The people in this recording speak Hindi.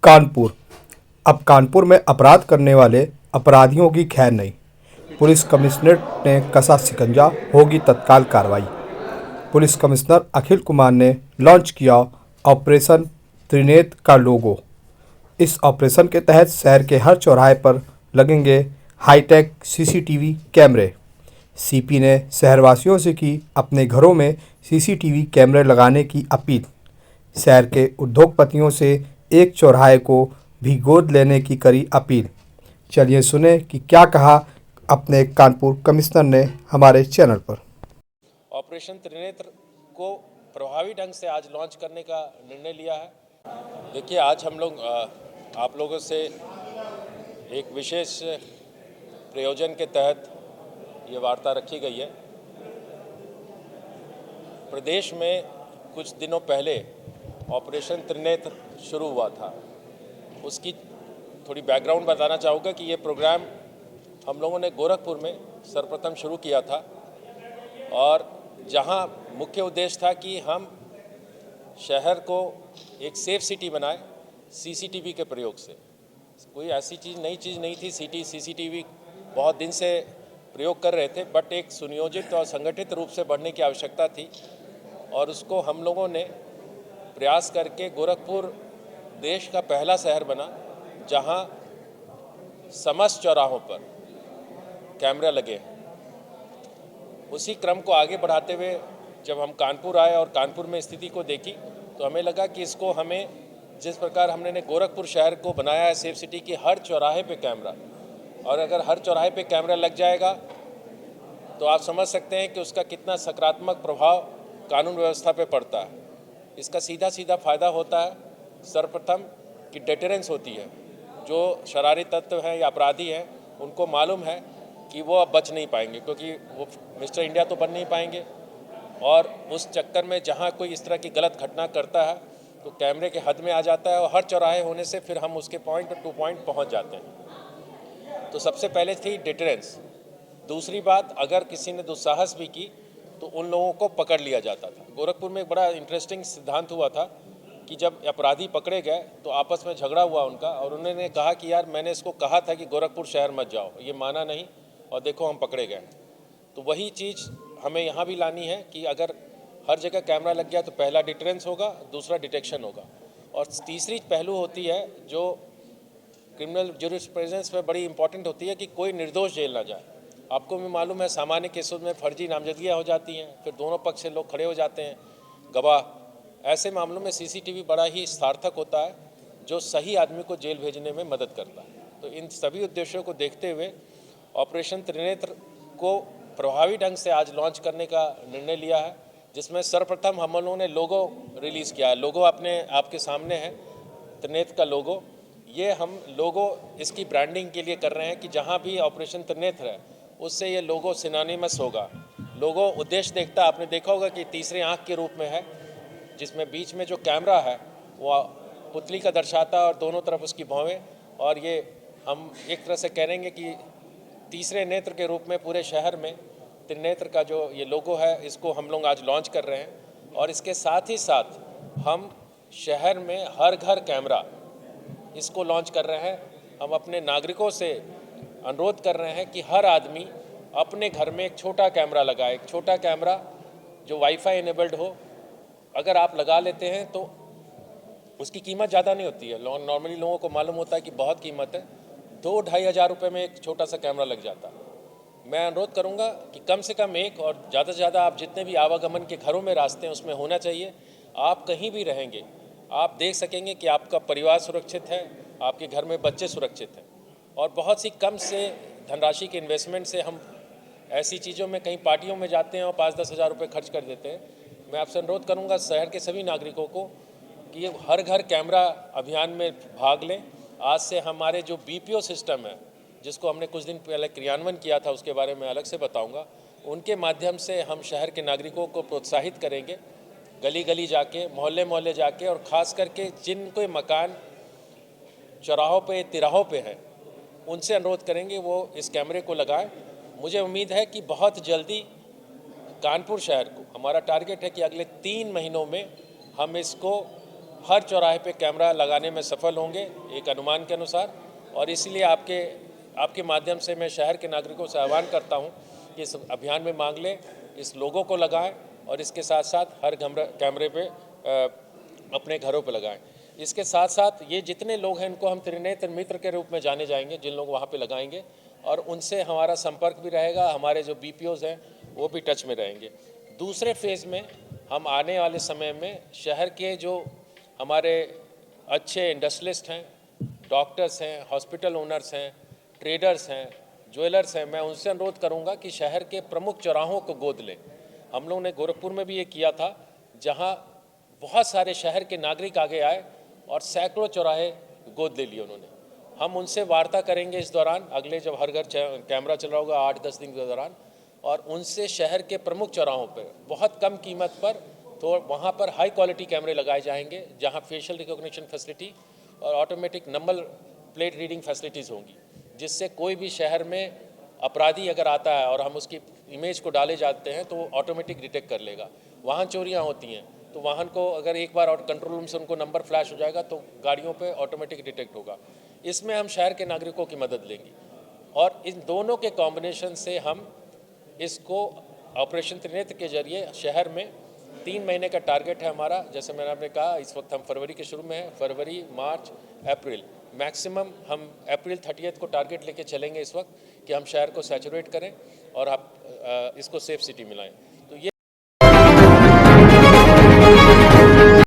कानपुर। अब कानपुर में अपराध करने वाले अपराधियों की खैर नहीं। पुलिस कमिश्नरेट ने कसा शिकंजा, होगी तत्काल कार्रवाई। पुलिस कमिश्नर अखिल कुमार ने लॉन्च किया ऑपरेशन त्रिनेत्र का लोगो। इस ऑपरेशन के तहत शहर के हर चौराहे पर लगेंगे हाईटेक सीसीटीवी कैमरे। सीपी ने शहरवासियों से की अपने घरों में सीसीटीवी कैमरे लगाने की अपील। शहर के उद्योगपतियों से एक चौराहे को भी गोद लेने की करी अपील। चलिए सुने कि क्या कहा अपने कानपुर कमिश्नर ने हमारे चैनल पर। ऑपरेशन त्रिनेत्र को प्रभावी ढंग से आज लॉन्च करने का निर्णय लिया है। देखिए, आज हम लोग आप लोगों से एक विशेष प्रयोजन के तहत ये वार्ता रखी गई है। प्रदेश में कुछ दिनों पहले ऑपरेशन त्रिनेत्र शुरू हुआ था। उसकी थोड़ी बैकग्राउंड बताना चाहूँगा कि ये प्रोग्राम हम लोगों ने गोरखपुर में सर्वप्रथम शुरू किया था, और जहाँ मुख्य उद्देश्य था कि हम शहर को एक सेफ सिटी बनाए सीसीटीवी के प्रयोग से। कोई ऐसी चीज़ नई चीज़ नहीं थी, सीसीटीवी बहुत दिन से प्रयोग कर रहे थे, बट एक सुनियोजित और संगठित रूप से बढ़ने की आवश्यकता थी, और उसको हम लोगों ने प्रयास करके गोरखपुर देश का पहला शहर बना जहां समस्त चौराहों पर कैमरा लगे हैं। उसी क्रम को आगे बढ़ाते हुए जब हम कानपुर आए और कानपुर में स्थिति को देखी, तो हमें लगा कि इसको हमें जिस प्रकार हमने गोरखपुर शहर को बनाया है सेफ सिटी की, हर चौराहे पे कैमरा, और अगर हर चौराहे पे कैमरा लग जाएगा तो आप समझ सकते हैं कि उसका कितना सकारात्मक प्रभाव कानून व्यवस्था पे पड़ता है। इसका सीधा सीधा फ़ायदा होता है सर्वप्रथम कि डेटरेंस होती है। जो शरारती तत्व हैं या अपराधी हैं, उनको मालूम है कि वो अब बच नहीं पाएंगे, क्योंकि वो मिस्टर इंडिया तो बन नहीं पाएंगे, और उस चक्कर में जहाँ कोई इस तरह की गलत घटना करता है तो कैमरे के हद में आ जाता है, और हर चौराहे होने से फिर हम उसके पॉइंट टू पॉइंट पहुँच जाते हैं। तो सबसे पहले थी डिटरेंस। दूसरी बात, अगर किसी ने दुस्साहस भी की तो उन लोगों को पकड़ लिया जाता था। गोरखपुर में एक बड़ा इंटरेस्टिंग सिद्धांत हुआ था कि जब अपराधी पकड़े गए तो आपस में झगड़ा हुआ उनका, और उन्होंने कहा कि यार मैंने इसको कहा था कि गोरखपुर शहर मत जाओ, ये माना नहीं, और देखो हम पकड़े गए। तो वही चीज़ हमें यहाँ भी लानी है कि अगर हर जगह कैमरा लग गया तो पहला डिटरेंस होगा, दूसरा डिटेक्शन होगा, और तीसरी पहलू होती है जो क्रिमिनल ज्यूरिस्प्रूडेंस में बड़ी इंपॉर्टेंट होती है कि कोई निर्दोष जेल ना जाए। आपको भी मालूम है सामान्य केसों में फर्जी नामजदगियाँ हो जाती हैं, फिर दोनों पक्ष से लोग खड़े हो जाते हैं गवाह। ऐसे मामलों में सीसीटीवी बड़ा ही सार्थक होता है, जो सही आदमी को जेल भेजने में मदद करता है। तो इन सभी उद्देश्यों को देखते हुए ऑपरेशन त्रिनेत्र को प्रभावी ढंग से आज लॉन्च करने का निर्णय लिया है, जिसमें सर्वप्रथम हम लोगों ने लोगो रिलीज़ किया है। लोगो अपने आपके सामने है, त्रिनेत्र का लोगो। ये हम लोगो इसकी ब्रांडिंग के लिए कर रहे हैं कि जहाँ भी ऑपरेशन त्रिनेत्र है उससे ये लोगो सिनोनिमस होगा। लोगो उद्देश्य देखता, आपने देखा होगा कि तीसरे आँख के रूप में है, जिसमें बीच में जो कैमरा है वो पुतली का दर्शाता है और दोनों तरफ उसकी भौवें, और ये हम एक तरह से कहेंगे कि तीसरे नेत्र के रूप में पूरे शहर में त्रिनेत्र का जो ये लोगो है, इसको हम लोग आज लॉन्च कर रहे हैं। और इसके साथ ही साथ हम शहर में हर घर कैमरा इसको लॉन्च कर रहे हैं। हम अपने नागरिकों से अनुरोध कर रहे हैं कि हर आदमी अपने घर में एक छोटा कैमरा लगाए, एक छोटा कैमरा जो वाईफाई इनेबल्ड हो। अगर आप लगा लेते हैं तो उसकी कीमत ज़्यादा नहीं होती है। नॉर्मली लोगों को मालूम होता है कि बहुत कीमत है, 2-2.5 हज़ार रुपये में एक छोटा सा कैमरा लग जाता है। मैं अनुरोध करूंगा कि कम से कम एक, और ज़्यादा से ज़्यादा आप जितने भी आवागमन के घरों में रास्ते हैं उसमें होना चाहिए। आप कहीं भी रहेंगे आप देख सकेंगे कि आपका परिवार सुरक्षित है, आपके घर में बच्चे सुरक्षित हैं। और बहुत सी कम से धनराशि के इन्वेस्टमेंट से हम ऐसी चीज़ों में, कहीं पार्टियों में जाते हैं और 5-10 हज़ार रुपये खर्च कर देते हैं। मैं आपसे अनुरोध करूंगा शहर के सभी नागरिकों को कि ये हर घर कैमरा अभियान में भाग लें। आज से हमारे जो बीपीओ सिस्टम है, जिसको हमने कुछ दिन पहले क्रियान्वयन किया था, उसके बारे में अलग से बताऊंगा, उनके माध्यम से हम शहर के नागरिकों को प्रोत्साहित करेंगे, गली गली जाके, मोहल्ले मोहल्ले जाके, और ख़ास करके जिनके मकान चौराहों पे, तिराहों पे हैं, उनसे अनुरोध करेंगे वो इस कैमरे को लगाएं। मुझे उम्मीद है कि बहुत जल्दी कानपुर शहर को, हमारा टारगेट है कि अगले 3 महीनों में हम इसको हर चौराहे पे कैमरा लगाने में सफल होंगे एक अनुमान के अनुसार। और इसलिए आपके माध्यम से मैं शहर के नागरिकों से आह्वान करता हूं कि इस अभियान में मांग लें, इस लोगों को लगाएं और इसके साथ साथ हर कैमरे पे अपने घरों पे लगाएं। इसके साथ साथ ये जितने लोग हैं इनको हम त्रिनेत्र मित्र के रूप में जाने जाएंगे, जिन लोग वहाँ पे लगाएंगे, और उनसे हमारा संपर्क भी रहेगा। हमारे जो BPOs हैं वो भी टच में रहेंगे। दूसरे फेज़ में हम आने वाले समय में शहर के जो हमारे अच्छे इंडस्ट्रियलिस्ट हैं, डॉक्टर्स हैं, हॉस्पिटल ओनर्स हैं, ट्रेडर्स हैं, ज्वेलर्स हैं, मैं उनसे अनुरोध करूंगा कि शहर के प्रमुख चौराहों को गोद लें। हम लोगों ने गोरखपुर में भी ये किया था, जहां बहुत सारे शहर के नागरिक आगे आए और सैकड़ों चौराहे गोद ले लिए उन्होंने। हम उनसे वार्ता करेंगे इस दौरान, अगले जब हर घर कैमरा चल रहा होगा 8-10 दिन के दौरान, और उनसे शहर के प्रमुख चौराहों पर बहुत कम कीमत पर तो वहाँ पर हाई क्वालिटी कैमरे लगाए जाएंगे, जहाँ फेशियल रिकॉग्निशन फैसिलिटी और automatic number plate reading facilities होंगी, जिससे कोई भी शहर में अपराधी अगर आता है और हम उसकी इमेज को डाले जाते हैं तो वो ऑटोमेटिक डिटेक्ट कर लेगा। वाहन चोरियाँ होती हैं तो वाहन को अगर एक बार कंट्रोल रूम से उनको नंबर फ्लैश हो जाएगा तो गाड़ियों पे ऑटोमेटिक डिटेक्ट होगा। इसमें हम शहर के नागरिकों की मदद लेंगे और इन दोनों के कॉम्बिनेशन से हम इसको ऑपरेशन त्रिनेत्र के जरिए शहर में 3 महीने का टारगेट है हमारा। जैसे मैंने आपने कहा, इस वक्त हम फरवरी के शुरू में हैं, फरवरी, मार्च, अप्रैल, मैक्सिमम हम अप्रैल 30 को टारगेट लेके चलेंगे इस वक्त कि हम शहर को सैचुरेट करें और आप इसको सेफ सिटी मिलाएं।